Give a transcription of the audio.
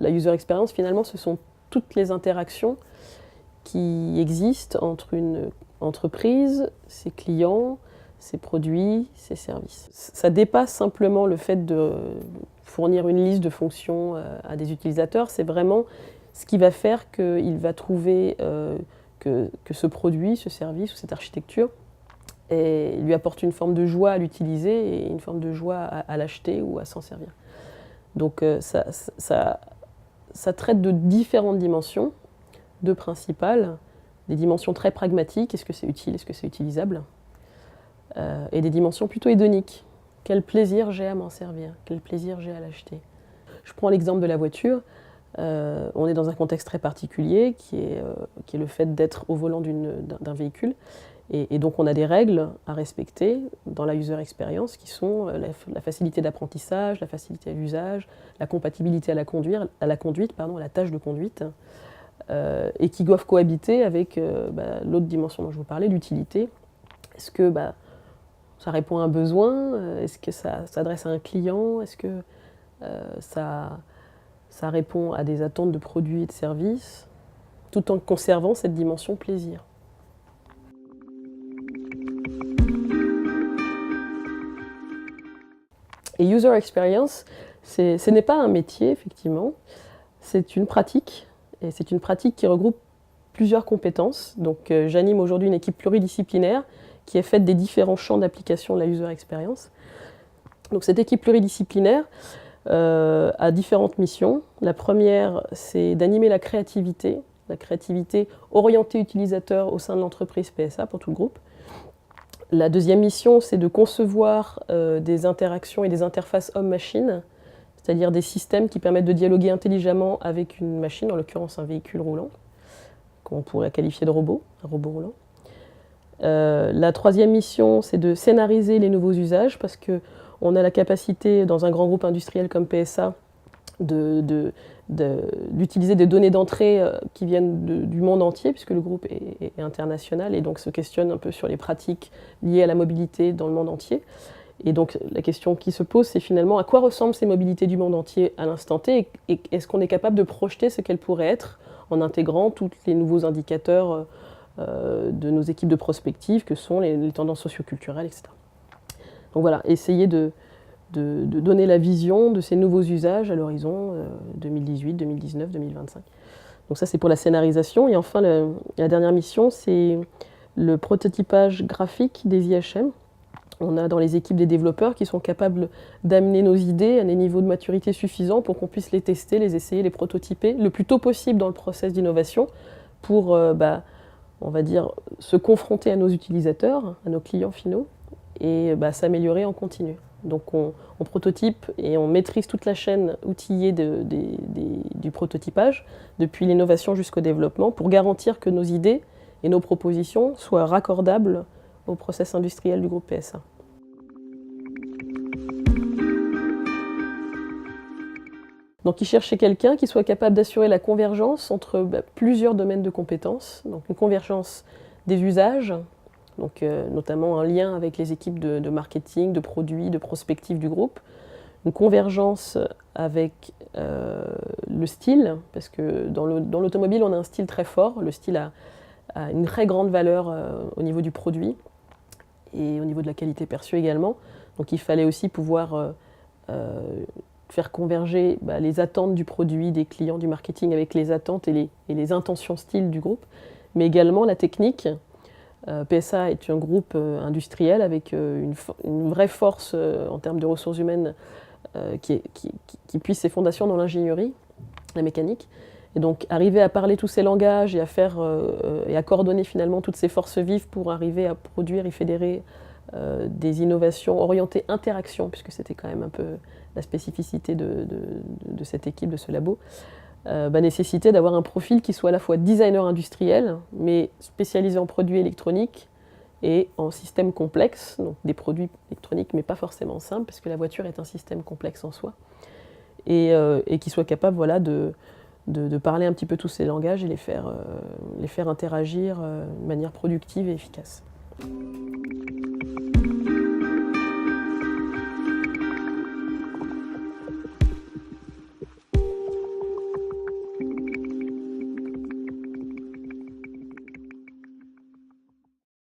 la user experience, finalement, ce sont toutes les interactions qui existent entre une entreprise, ses clients, ses produits, ses services. Ça dépasse simplement le fait de fournir une liste de fonctions à des utilisateurs, c'est vraiment ce qui va faire qu'il va trouver que ce produit, ce service ou cette architecture et lui apporte une forme de joie à l'utiliser et une forme de joie à l'acheter ou à s'en servir. Donc ça traite de différentes dimensions, deux principales, des dimensions très pragmatiques, est-ce que c'est utile, est-ce que c'est utilisable, et des dimensions plutôt hédoniques. Quel plaisir j'ai à m'en servir, quel plaisir j'ai à l'acheter. Je prends l'exemple de la voiture. On est dans un contexte très particulier qui est le fait d'être au volant d'un véhicule. Et donc on a des règles à respecter dans la user experience qui sont la facilité d'apprentissage, la facilité à l'usage, la compatibilité à la conduite, à la tâche de conduite, et qui doivent cohabiter avec l'autre dimension dont je vous parlais, l'utilité. Est-ce que ça répond à un besoin? Est-ce que ça s'adresse à un client? Est-ce que ça répond à des attentes de produits et de services, tout en conservant cette dimension plaisir? Et user experience, ce n'est pas un métier, effectivement, c'est une pratique, et c'est une pratique qui regroupe plusieurs compétences. Donc j'anime aujourd'hui une équipe pluridisciplinaire qui est faite des différents champs d'application de la user experience. Donc cette équipe pluridisciplinaire a différentes missions. La première, c'est d'animer la créativité orientée utilisateur au sein de l'entreprise PSA pour tout le groupe. La deuxième mission, c'est de concevoir des interactions et des interfaces homme-machine, c'est-à-dire des systèmes qui permettent de dialoguer intelligemment avec une machine, en l'occurrence un véhicule roulant, qu'on pourrait qualifier de robot, un robot roulant. La troisième mission, c'est de scénariser les nouveaux usages, parce qu'on a la capacité, dans un grand groupe industriel comme PSA, d'utiliser des données d'entrée qui viennent du monde entier, puisque le groupe est international et donc se questionne un peu sur les pratiques liées à la mobilité dans le monde entier. Et donc la question qui se pose, c'est finalement à quoi ressemblent ces mobilités du monde entier à l'instant T, et est-ce qu'on est capable de projeter ce qu'elles pourraient être en intégrant tous les nouveaux indicateurs de nos équipes de prospective, que sont les tendances socioculturelles, etc. Donc voilà, essayer de donner la vision de ces nouveaux usages à l'horizon 2018, 2019, 2025. Donc ça, c'est pour la scénarisation. Et enfin, la dernière mission, c'est le prototypage graphique des IHM. On a dans les équipes des développeurs qui sont capables d'amener nos idées à des niveaux de maturité suffisants pour qu'on puisse les tester, les essayer, les prototyper le plus tôt possible dans le process d'innovation pour, on va dire, se confronter à nos utilisateurs, à nos clients finaux, et s'améliorer en continu. Donc on prototype et on maîtrise toute la chaîne outillée du prototypage, depuis l'innovation jusqu'au développement, pour garantir que nos idées et nos propositions soient raccordables au process industriel du groupe PSA. Donc il cherchait quelqu'un qui soit capable d'assurer la convergence entre plusieurs domaines de compétences, donc une convergence des usages, donc notamment un lien avec les équipes de marketing, de produits, de prospective du groupe, une convergence avec le style, parce que dans l'automobile, on a un style très fort, le style a une très grande valeur au niveau du produit et au niveau de la qualité perçue également, donc il fallait aussi pouvoir faire converger les attentes du produit, des clients, du marketing avec les attentes et les intentions style du groupe, mais également la technique. PSA est un groupe industriel avec une vraie force en termes de ressources humaines qui puise ses fondations dans l'ingénierie, la mécanique. Et donc arriver à parler tous ces langages et à coordonner finalement toutes ces forces vives pour arriver à produire et fédérer des innovations orientées interaction, puisque c'était quand même un peu la spécificité de cette équipe, de ce labo, nécessitait d'avoir un profil qui soit à la fois designer industriel, mais spécialisé en produits électroniques et en systèmes complexes, donc des produits électroniques mais pas forcément simples, parce que la voiture est un système complexe en soi, et qui soit capable de parler un petit peu tous ces langages et les faire interagir de manière productive et efficace.